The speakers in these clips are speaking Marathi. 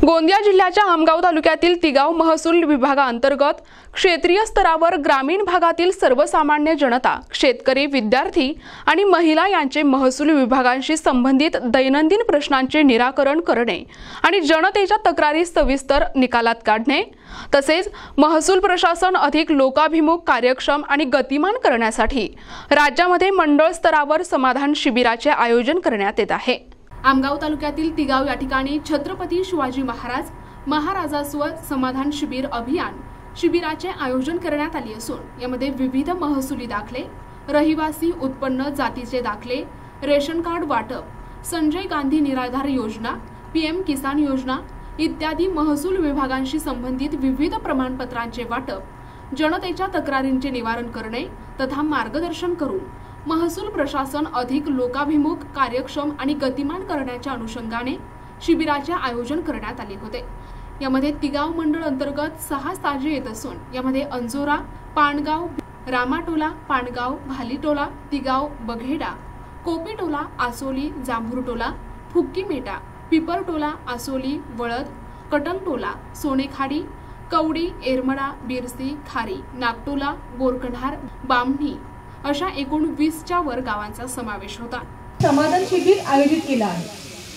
गोंदिया जिल्ह्याच्या आमगाव तालुक्यातील तिगाव महसूल विभागाअंतर्गत क्षेत्रीय स्तरावर ग्रामीण भागातील सर्वसामान्य जनता, शेतकरी, विद्यार्थी आणि महिला यांचे महसूल विभागांशी संबंधित दैनंदिन प्रश्नांचे निराकरण करणे आणि जनतेच्या तक्रारी सविस्तर निकालात काढणे तसेच महसूल प्रशासन अधिक लोकाभिमुख, कार्यक्षम आणि गतिमान करण्यासाठी राज्यामध्ये मंडळ स्तरावर समाधान शिबिराचे आयोजन करण्यात येत आहे। आमगाव तालुक्यातील तिगाव या ठिकाणी छत्रपती शिवाजी महाराजास्व समाधान शिबिर अभियान शिबिराचे आयोजन करण्यात आले असून यामध्ये विविध महसुली दाखले, रहिवासी उत्पन्न जातीचे दाखले, रेशन कार्ड वाटप, संजय गांधी निराधार योजना, पीएम किसान योजना इत्यादी महसूल विभागांशी संबंधित विविध प्रमाणपत्रांचे वाटप, जनतेच्या तक्रारींचे निवारण करणे तथा मार्गदर्शन करून महसूल प्रशासन अधिक लोकाभिमुख, कार्यक्षम आणि गतिमान करण्याच्या अनुषंगाने शिबिराचे आयोजन करण्यात आले होते। यामध्ये तिगाव मंडळ अंतर्गत 6 साजे येत असून यामध्ये अंजोरा, पाणगाव, रामाटोला, पाणगाव, भालीटोला, तिगाव, बघेडा, कोपीटोला, आसोली, जांभूरटोला, फुक्कीमेटा, पिपरटोला, आसोली, वळद, कटंगटोला, सोनेखाडी, कवडी, एरमडा, बिरसी, खारी, नागटोला, बोरकंढार, बामणी अशा एकूण 20च्या वर गावांचा समावेश होता। समाधान शिबिर आयोजित केला आहे।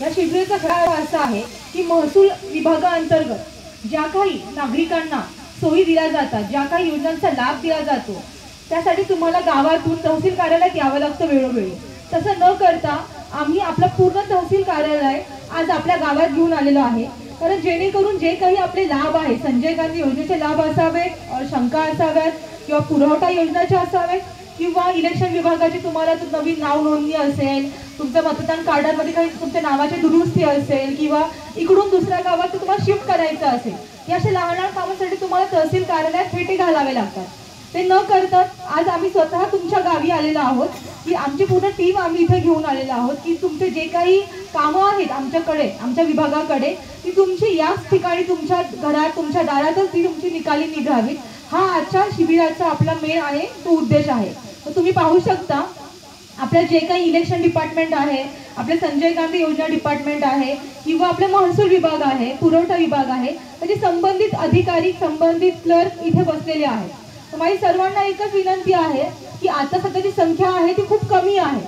या शिबिराचा खरा असा आहे की महसूल विभागाअंतर्गत ज्या काही नागरिकांना सोयी दिल्या जातात, ज्या काही योजनांचा लाभ दिला जातो, त्यासाठी तुम्हाला गावातून तहसील कार्यालयात यावं लागतं वेळोवेळी। तसं न करता आम्ही आपलं पूर्ण तहसील कार्यालय आज आपल्या गावात घेऊन आलेलो आहे, कारण जेणेकरून जे काही आपले लाभ आहे, संजय गांधी योजनेचे लाभ असावेत, शंका असाव्यात किंवा पुरवठा योजनाचे असावेत किंवा इलेक्शन विभागाची तुम्हाला नवीन नाव नोंदणी असेल, तुमच्या मतदान कार्डामध्ये काही तुमच्या नावाची दुरुस्ती असेल किंवा इकडून दुसऱ्या गावात तुम्हाला शिफ्ट करायचं असेल, या अशा लहान लहान कामासाठी तुम्हाला तहसील कार्यालयात फेटे घालावे लागतात। ते न करता आज आम्ही स्वतः तुमच्या गावी आलेलो आहोत की आमची पूर्ण टीम आम्ही इथे घेऊन आलेलो आहोत की तुमचे जे काही कामं आहेत आमच्याकडे, आमच्या विभागाकडे, ती तुमची याच ठिकाणी तुमच्या घरात, तुमच्या दारातच ती तुमची निकाली निघावी। हा आजच्या शिबिराचा आपला मेन आहे, तो उद्देश आहे। तर तुम्ही पाहू शकता आपल्या जे काही इलेक्शन डिपार्टमेंट आहे, आपले संजय गांधी योजना डिपार्टमेंट आहे किंवा आपले महसूल विभाग आहे, पुरवठा विभाग आहे, त्याचे संबंधित अधिकारी, संबंधित क्लर्क इथे बसलेले आहेत। तर माझी सर्वांना एकच विनंती आहे की आता सध्याची संख्या आहे ती खूप कमी आहे।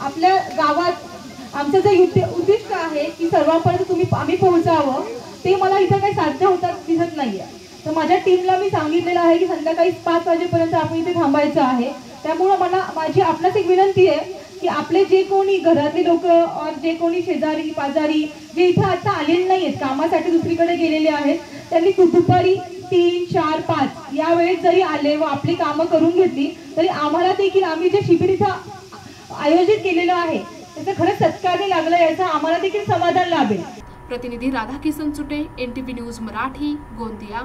आपल्या गावात आमचं जे उद्दिष्ट आहे की सर्वांपर्यंत आम्ही पोहोचावं, ते मला इथं काही साध्य होतात दिसत नाहीये। तर माझ्या टीमला मी सांगितलेलं आहे की संध्याकाळी 5 वाजेपर्यंत आपण इथे थांबायचं आहे। त्यामुळे माझी आपल्यास एक विनंती आहे की आपले जे कोणी घरातले लोक और जे कोणी शेजारी पाजारी जे इथे आता आलेले नाहीत, कामासाठी दुसरीकडे गेलेले आहेत, त्यांनी दुपारी 3, 4, 5 या वेळेत जरी आले व आपली कामं करून घेतली तरी आम्हाला देखील आम्ही जे शिबिर इथं आयोजित केलेलं आहे त्याचं खरंच सत्कारने लागलं, याचं आम्हाला देखील समाधान लाभेल। प्रतिनिधी राधाकिशन चुटे, NTV न्यूज मराठी, गोंदिया।